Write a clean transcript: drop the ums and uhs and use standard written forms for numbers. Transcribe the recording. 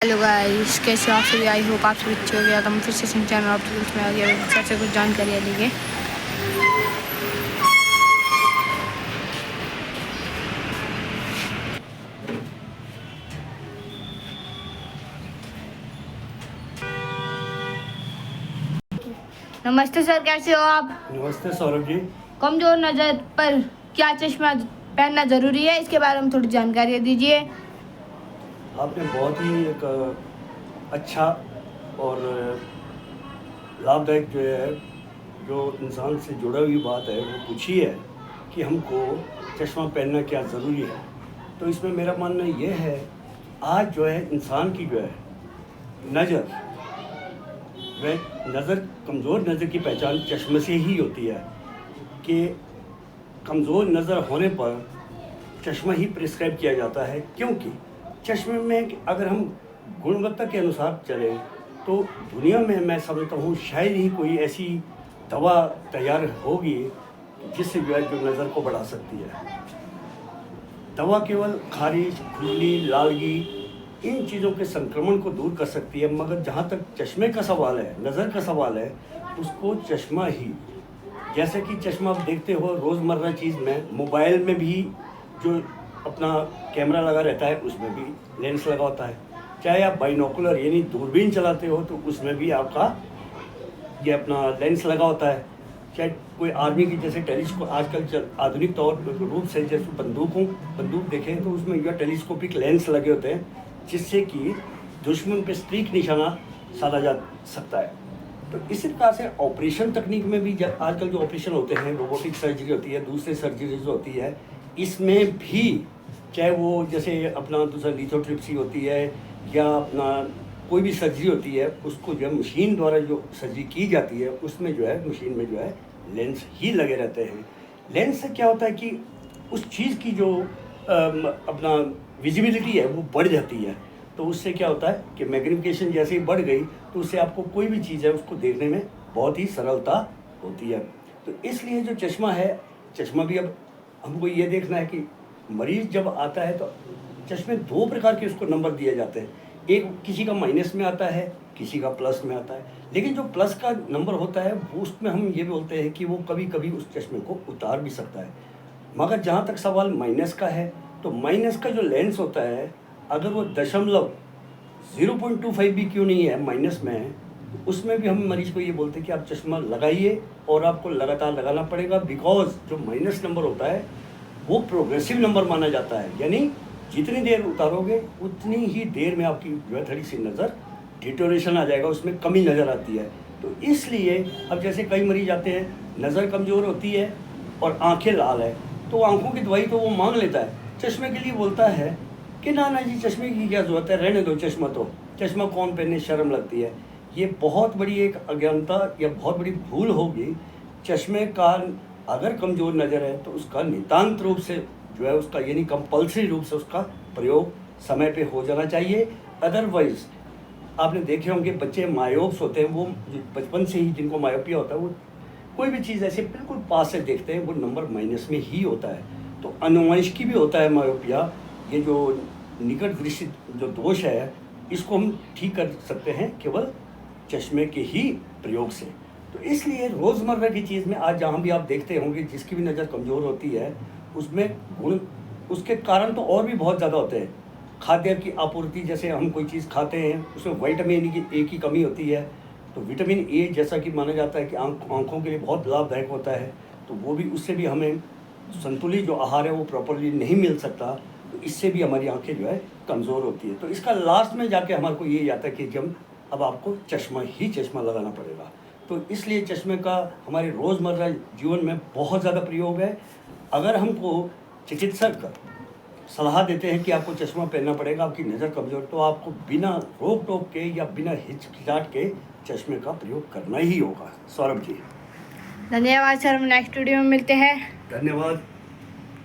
Hello guys, कैसे आप सभी? आई होप आप सभी अच्छे हो गया। तो हम फिर से चैनल आप में आ गया सबसे कुछ जानकारी लेंगे। नमस्ते सर, कैसे हो आप? नमस्ते सौरभ जी। कमजोर नज़र पर क्या चश्मा पहनना ज़रूरी है, इसके बारे में थोड़ी जानकारी दीजिए। आपने बहुत ही एक अच्छा और लाभदायक जो इंसान से जुड़ा हुई बात है वो पूछी है कि हमको चश्मा पहनना क्या ज़रूरी है। तो इसमें मेरा मानना ये है, आज जो है इंसान की जो है नज़र, वह नज़र, कमज़ोर नज़र की पहचान चश्मे से ही होती है कि कमज़ोर नज़र होने पर चश्मा ही प्रिस्क्राइब किया जाता है। क्योंकि चश्मे में अगर हम गुणवत्ता के अनुसार चलें तो दुनिया में मैं समझता हूँ शायद ही कोई ऐसी दवा तैयार होगी जिससे जो नज़र को बढ़ा सकती है। दवा केवल खारिज, खुजली, लालगी, इन चीज़ों के संक्रमण को दूर कर सकती है, मगर जहाँ तक चश्मे का सवाल है, नज़र का सवाल है, उसको चश्मा ही, जैसे कि चश्मा आप देखते हो रोज़मर्रा चीज़ में, मोबाइल में भी जो अपना कैमरा लगा रहता है उसमें भी लेंस लगा होता है। चाहे आप बाइनोकुलर यानी दूरबीन चलाते हो तो उसमें भी आपका ये अपना लेंस लगा होता है। चाहे कोई आर्मी की जैसे टेलीस्कोप आजकल आधुनिक तौर रूप से जैसे बंदूक देखें तो उसमें यह टेलीस्कोपिक लेंस लगे होते हैं जिससे कि दुश्मन पे सटीक निशाना साधा जा सकता है। तो इसी प्रकार से ऑपरेशन तकनीक में भी आजकल जो ऑपरेशन होते हैं, रोबोटिक सर्जरी होती है, दूसरे सर्जरीज होती है, इसमें भी चाहे वो जैसे अपना दूसरा लिथोट्रिप्सी होती है या अपना कोई भी सर्जरी होती है, उसको जब मशीन द्वारा जो सर्जरी की जाती है उसमें जो है मशीन में जो है लेंस ही लगे रहते हैं। लेंस से क्या होता है कि उस चीज़ की जो अपना विजिबिलिटी है वो बढ़ जाती है। तो उससे क्या होता है कि मैग्नीफिकेशन जैसे ही बढ़ गई तो उससे आपको कोई भी चीज़ है उसको देखने में बहुत ही सरलता होती है। तो इसलिए जो चश्मा है, चश्मा भी अब हमको ये देखना है कि मरीज़ जब आता है तो चश्मे दो प्रकार के उसको नंबर दिए जाते हैं। एक किसी का माइनस में आता है, किसी का प्लस में आता है। लेकिन जो प्लस का नंबर होता है वो उसमें हम ये बोलते हैं कि वो कभी कभी उस चश्मे को उतार भी सकता है। मगर जहाँ तक सवाल माइनस का है तो माइनस का जो लेंस होता है, अगर वो 0.25 भी क्यों नहीं है माइनस में है, उसमें भी हम मरीज को ये बोलते हैं कि आप चश्मा लगाइए और आपको लगातार लगाना पड़ेगा। बिकॉज जो माइनस नंबर होता है वो प्रोग्रेसिव नंबर माना जाता है, यानी जितनी देर उतारोगे उतनी ही देर में आपकी जो है थोड़ी सी नज़र डिटोरेशन आ जाएगा, उसमें कमी नज़र आती है। तो इसलिए अब जैसे कई मरीज आते हैं, नज़र कमज़ोर होती है और आंखें लाल है, तो आंखों की दवाई तो वो मांग लेता है, चश्मे के लिए बोलता है कि ना ना जी चश्मे की क्या ज़रूरत है, रहने दो चश्मा, तो चश्मा कौन पहनने, शर्म लगती है। ये बहुत बड़ी एक अज्ञानता या बहुत बड़ी भूल होगी। चश्मे का अगर कमज़ोर नज़र है तो उसका नितांत रूप से जो है उसका यानी कंपल्सरी रूप से उसका प्रयोग समय पे हो जाना चाहिए। अदरवाइज़ आपने देखे होंगे बच्चे मायोप्स होते हैं, वो बचपन से ही जिनको मायोपिया होता है वो कोई भी चीज़ ऐसे बिल्कुल पास से देखते हैं वो नंबर माइनस में ही होता है। तो अनुवंशिकी भी होता है मायोपिया। ये जो निकट दृष्टि जो दोष है इसको हम ठीक कर सकते हैं केवल चश्मे के ही प्रयोग से। तो इसलिए रोज़मर्रा की चीज़ में आज जहाँ भी आप देखते होंगे जिसकी भी नज़र कमज़ोर होती है उसमें गुण, उसके कारण तो और भी बहुत ज़्यादा होते हैं। खाद्य की आपूर्ति, जैसे हम कोई चीज़ खाते हैं उसमें विटामिन ए की कमी होती है, तो विटामिन ए जैसा कि माना जाता है कि आँखों के लिए बहुत लाभदायक होता है, तो वो भी उससे भी हमें संतुलित जो आहार है वो प्रॉपरली नहीं मिल सकता, तो इससे भी हमारी आंखें जो है कमज़ोर होती है। तो इसका लास्ट में जाके हमारे को ये आता है कि जब अब आपको चश्मा लगाना पड़ेगा। तो इसलिए चश्मे का हमारे रोज़मर्रा जीवन में बहुत ज़्यादा प्रयोग है। अगर हमको चिकित्सक सलाह देते हैं कि आपको चश्मा पहनना पड़ेगा, आपकी नज़र कमज़ोर, तो आपको बिना रोक टोक के या बिना हिचकिचाहट के चश्मे का प्रयोग करना ही होगा। सौरभ जी धन्यवाद सर, हम नेक्स्ट वीडियो में मिलते हैं। धन्यवाद।